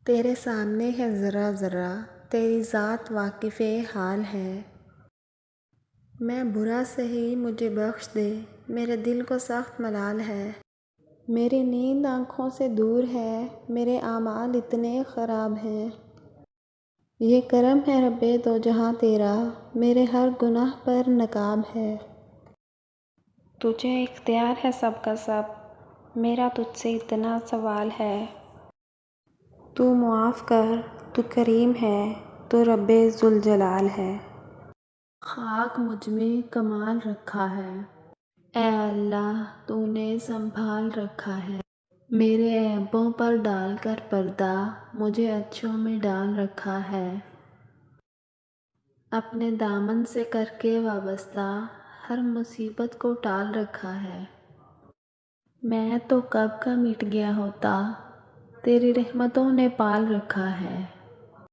تیرے سامنے ہے ذرا ذرا، تیری ذات واقف حال ہے۔ میں برا سہی مجھے بخش دے، میرے دل کو سخت ملال ہے۔ میری نیند آنکھوں سے دور ہے، میرے اعمال اتنے خراب ہیں۔ یہ کرم ہے رب دو جہاں تیرا، میرے ہر گناہ پر نقاب ہے۔ تجھے اختیار ہے سب کا سب، میرا تجھ سے اتنا سوال ہے۔ تو معاف کر، تو کریم ہے، تو رب ذوالجلال ہے۔ خاک مجھ میں کمال رکھا ہے، اے اللہ تو نے سنبھال رکھا ہے۔ میرے عیبوں پر ڈال کر پردہ، مجھے اچھوں میں ڈال رکھا ہے۔ اپنے دامن سے کر کے وابستہ، ہر مصیبت کو ٹال رکھا ہے۔ میں تو کب کا مٹ گیا ہوتا، تیری رحمتوں نے پال رکھا ہے۔